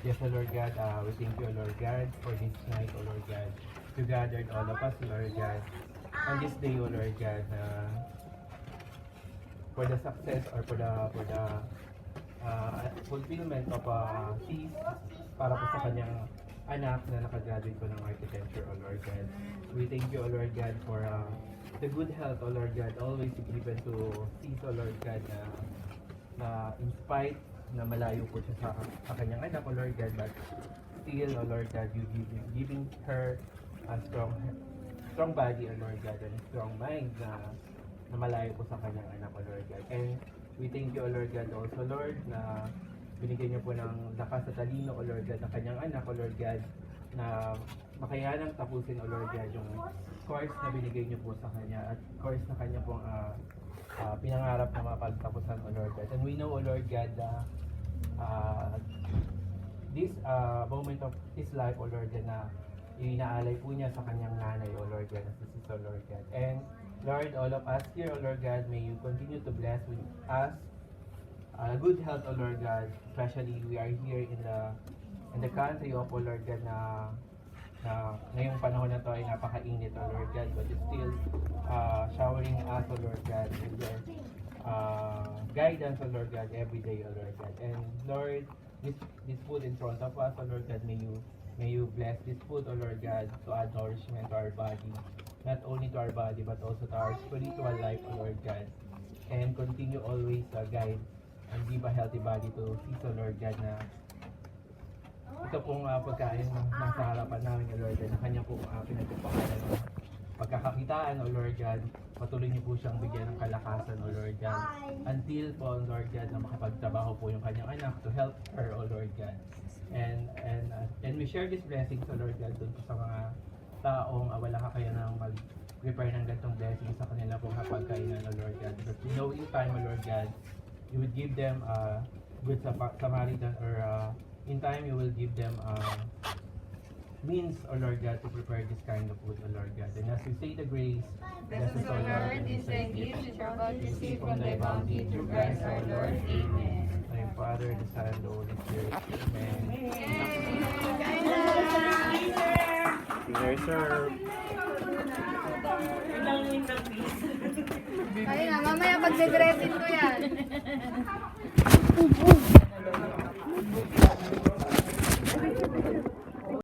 Yes, O Lord God, we thank you, O Lord God, for this night, O Lord God. You gathered all of us, O Lord God, on this day, O Lord God, for the success or for the fulfillment of fees para po sa kanyang anak na nakagraduate po ng architecture, O Lord God. We thank you, O Lord God, for the good health, O Lord God, always given to fees, O Lord God, na in spite na malayo po siya sa kanyang anak, O Lord God, but still, O Lord God, you giving her a strong body, O Lord God, and strong mind na malayo po sa kanyang anak, O Lord God. And we thank you, O Lord God, also, Lord, na binigyan niyo po ng lakas at talino, O Lord God, ng kanyang anak, O Lord God, na makayanang tapusin, O Lord God, yung course na binigay niyo po sa kanya at course na kanya pong pinangarap na mapagtapusan, O Lord God. And we know, O Lord God, this moment of his life, O Lord God, na inaalay po niya sa kanyang nanay, O Lord God, na si Sis, O Lord God. And Lord, all of us here, O Lord God, may you continue to bless with us good health, O Lord God. Especially we are here in the country of, O Lord God, na ngayong panahon na to ay napakainit, O Lord God, but it's still showering us, O Lord God, with your guidance, O Lord God, every day, O Lord God. And Lord, this food in front of us, O Lord God, may you bless this food, O Lord God, to add nourishment to our body. Not only to our body, but also to our spiritual life, O Lord God. And continue always guide and give a healthy body to Sis, O Lord God, na ito pong pagkain na nasa harapan namin, O Lord God, na kanya pong pinagpapakalan ng pagkakakitaan, O Lord God. Patuloy niyo po siyang bigyan ng kalakasan, O Lord God. Until po, O Lord God, na makapagtrabaho po yung kanyang anak to help her, O Lord God. And we share this blessings, O Lord God, dun po sa mga taong wala kakayanang mag-prepare ng ganitong blessing sa kanila pong hapagkainan, O Lord God. But we know in time, O Lord God, you would give them a good Samaritan, or in time you will give them means, O Lord God, to prepare this kind of food, O Lord God. And as we say the grace, Bless us, O Lord, this thy gift which we are about to receive from thy bounty through Christ our Lord. Amen. My Father, the Son, and the Holy Spirit. Amen. Dinner serve. Ayun na, mamaya pagdedressing ko yan.